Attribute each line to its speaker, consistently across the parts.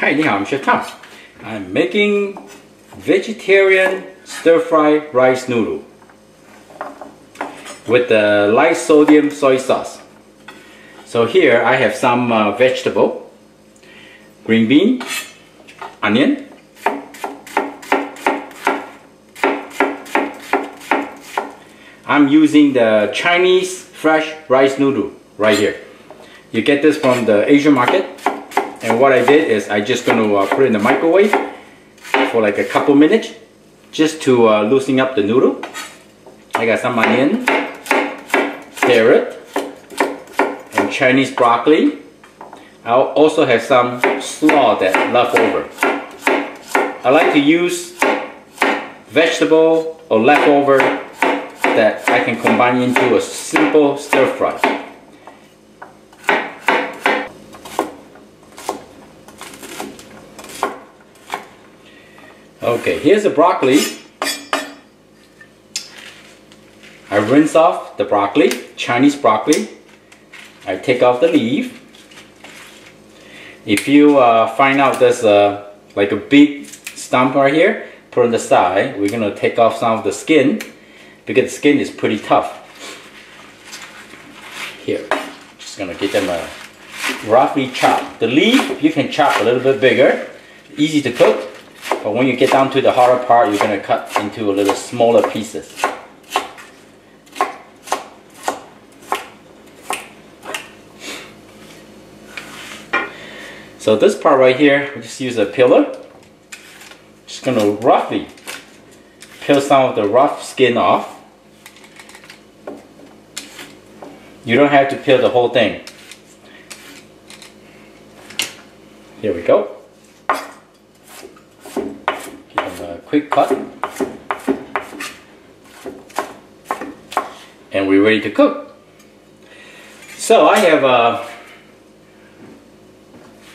Speaker 1: Hi, 你好, I'm Chef Tom. I'm making vegetarian stir-fry rice noodle with the light sodium soy sauce. So here I have some vegetable, green bean, onion, I'm using the Chinese fresh rice noodle right here. You get this from the Asian market, and what I did is I just gonna put it in the microwave for like a couple minutes just to loosen up the noodle. I got some onion, carrot, and Chinese broccoli. I'll also have some slaw that left over. I like to use vegetable or leftover that I can combine into a simple stir fry. Okay, here's the broccoli. I rinse off the broccoli, Chinese broccoli. I take off the leaf. If you find out there's like a big stump right here, put on the side. We're gonna take off some of the skin because the skin is pretty tough. Here, just gonna get them roughly chopped. The leaf you can chop a little bit bigger, easy to cook. But when you get down to the harder part, you're gonna cut into a little smaller pieces. So this part right here, we just use a peeler. Just gonna roughly peel some of the rough skin off. You don't have to peel the whole thing. Here we go. Give them a quick cut. And we're ready to cook. So I have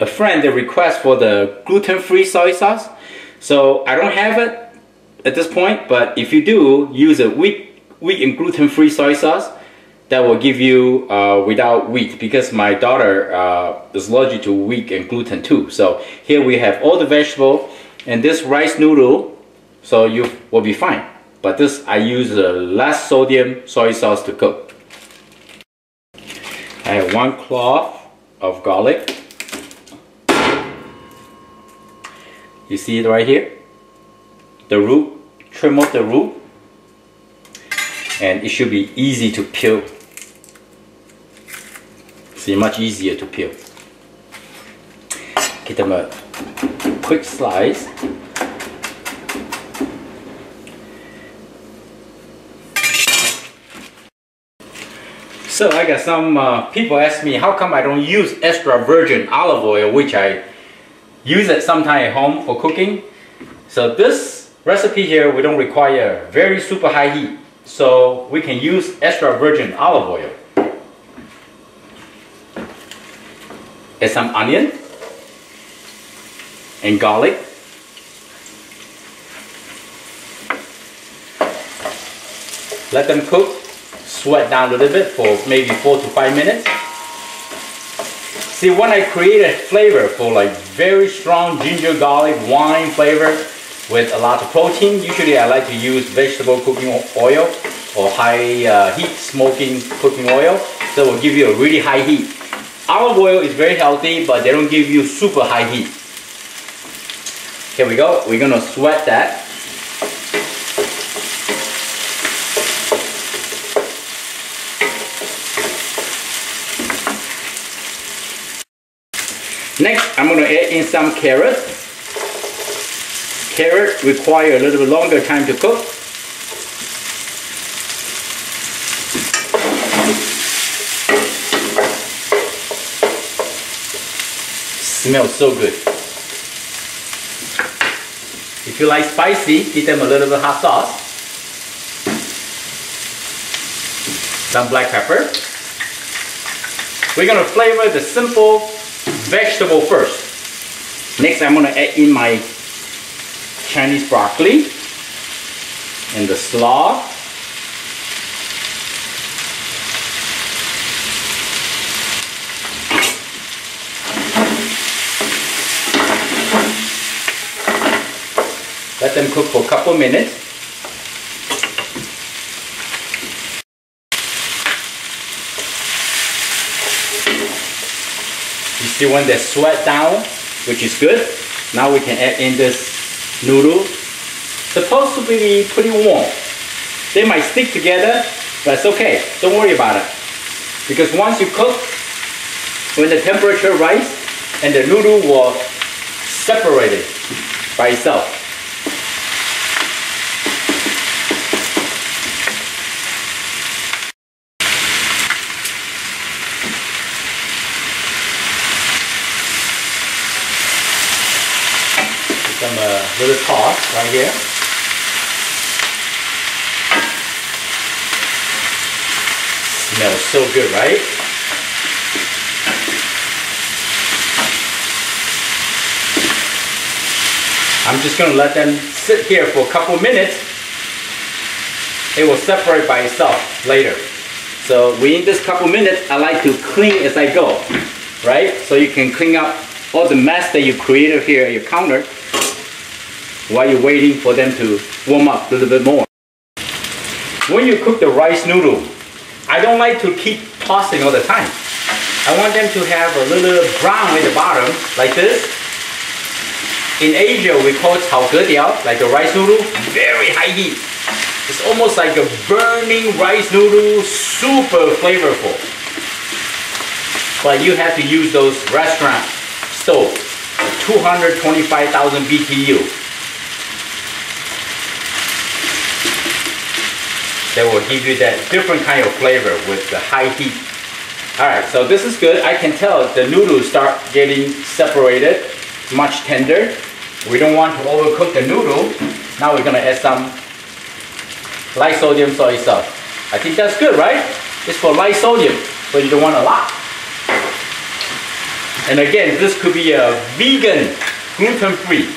Speaker 1: a friend that requests for the gluten-free soy sauce. So I don't have it at this point, but if you do, use a wheat and gluten-free soy sauce. That will give you without wheat, because my daughter is allergic to wheat and gluten too. So here we have all the vegetable and this rice noodle, so you will be fine. But this I use less sodium soy sauce to cook. I have 1 clove of garlic. You see it right here? The root, trim off the root. And it should be easy to peel. See, much easier to peel. Get them a quick slice. So I got some people ask me how come I don't use extra virgin olive oil, which I use it sometime at home for cooking. So this recipe here, we don't require very super high heat. So we can use extra virgin olive oil. Add some onion and garlic. Let them cook, sweat down a little bit for maybe 4 to 5 minutes. See, when I create a flavor for like very strong ginger garlic wine flavor with a lot of protein, usually I like to use vegetable cooking oil or high heat smoking cooking oil. So it will give you a really high heat. Olive oil is very healthy, but they don't give you super high heat. Here we go. We're gonna sweat that. Next, I'm gonna add in some carrot. Carrot require a little bit longer time to cook. Smells so good. If you like spicy, give them a little bit of hot sauce. Some black pepper. We're gonna flavor the simple vegetable first. Next, I'm gonna add in my Chinese broccoli and the slaw. let them cook for a couple minutes. You see when they sweat down, which is good. Now we can add in this noodle. Supposed to be pretty warm. They might stick together, but it's okay. Don't worry about it. Because once you cook, when the temperature rises, and the noodle will separate it by itself. Some little toss right here. Smells so good, right? I'm just going to let them sit here for a couple minutes. It will separate by itself later. So within this couple minutes, I like to clean as I go, right? So you can clean up all the mess that you created here at your counter while you're waiting for them to warm up a little bit more. When you cook the rice noodle, I don't like to keep tossing all the time. I want them to have a little brown at the bottom, like this. In Asia, we call it 炒粿条, like the rice noodle, very high heat. It's almost like a burning rice noodle, super flavorful. But you have to use those restaurant stoves, 225,000 BTU. That will give you that different kind of flavor with the high heat. Alright, so this is good. I can tell the noodles start getting separated, much tender. We don't want to overcook the noodle. Now we're going to add some light sodium soy sauce. I think that's good, right? It's for light sodium, so you don't want a lot. And again, this could be a vegan, gluten-free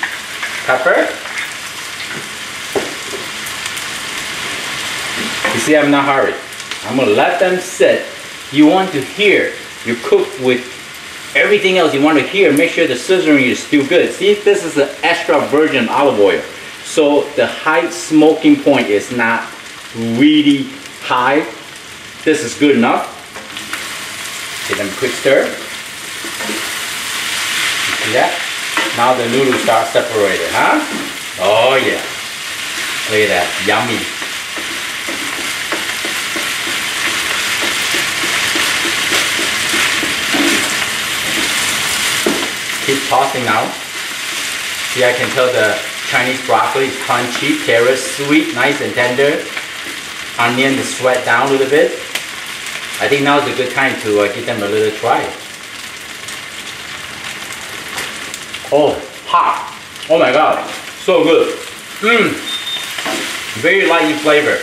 Speaker 1: pepper. You see, I'm not hurried. I'm going to let them sit. You want to hear, you cook with everything else you want to hear, make sure the sizzling is still good. See, this is an extra virgin olive oil. So the high smoking point is not really high. This is good enough. Give them a quick stir. You see that? Now the noodles start separated, huh? Oh yeah. Look at that, yummy. Keep tossing now. See, I can tell the Chinese broccoli is crunchy, carrots sweet, nice and tender. Onion is sweat down a little bit. I think now is a good time to give them a little try. Oh, hot. Oh my god, so good. Very light in flavor.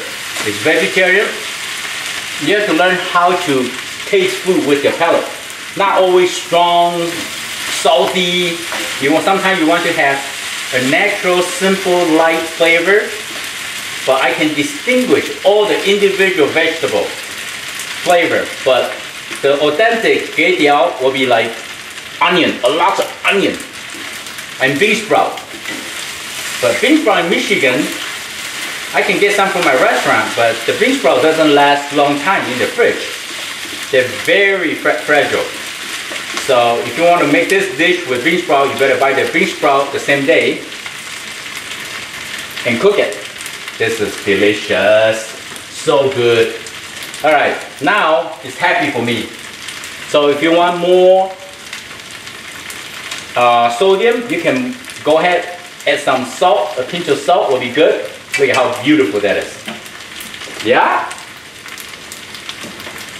Speaker 1: It's vegetarian. You have to learn how to taste food with your palate. Not always strong, salty. Sometimes you want to have a natural, simple, light flavor. But I can distinguish all the individual vegetable flavor. But the authentic 粿条 will be like onion, a lot of onion, and bean sprout. But bean sprout in Michigan, I can get some from my restaurant, but the bean sprout doesn't last a long time in the fridge. They're very fragile. So if you want to make this dish with bean sprout, you better buy the bean sprout the same day and cook it. This is delicious, so good. Alright, now it's happy for me. So if you want more sodium, you can go ahead, add some salt, a pinch of salt will be good. Look at how beautiful that is. Yeah?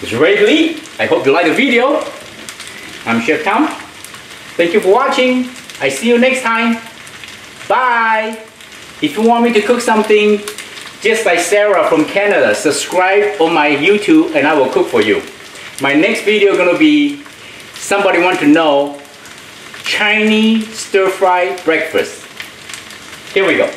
Speaker 1: It's ready to eat. I hope you like the video. I'm Chef Tom. Thank you for watching. I see you next time. Bye. If you want me to cook something just like Sarah from Canada, subscribe on my YouTube and I will cook for you. My next video is going to be somebody want to know Chinese stir-fry breakfast. Here we go.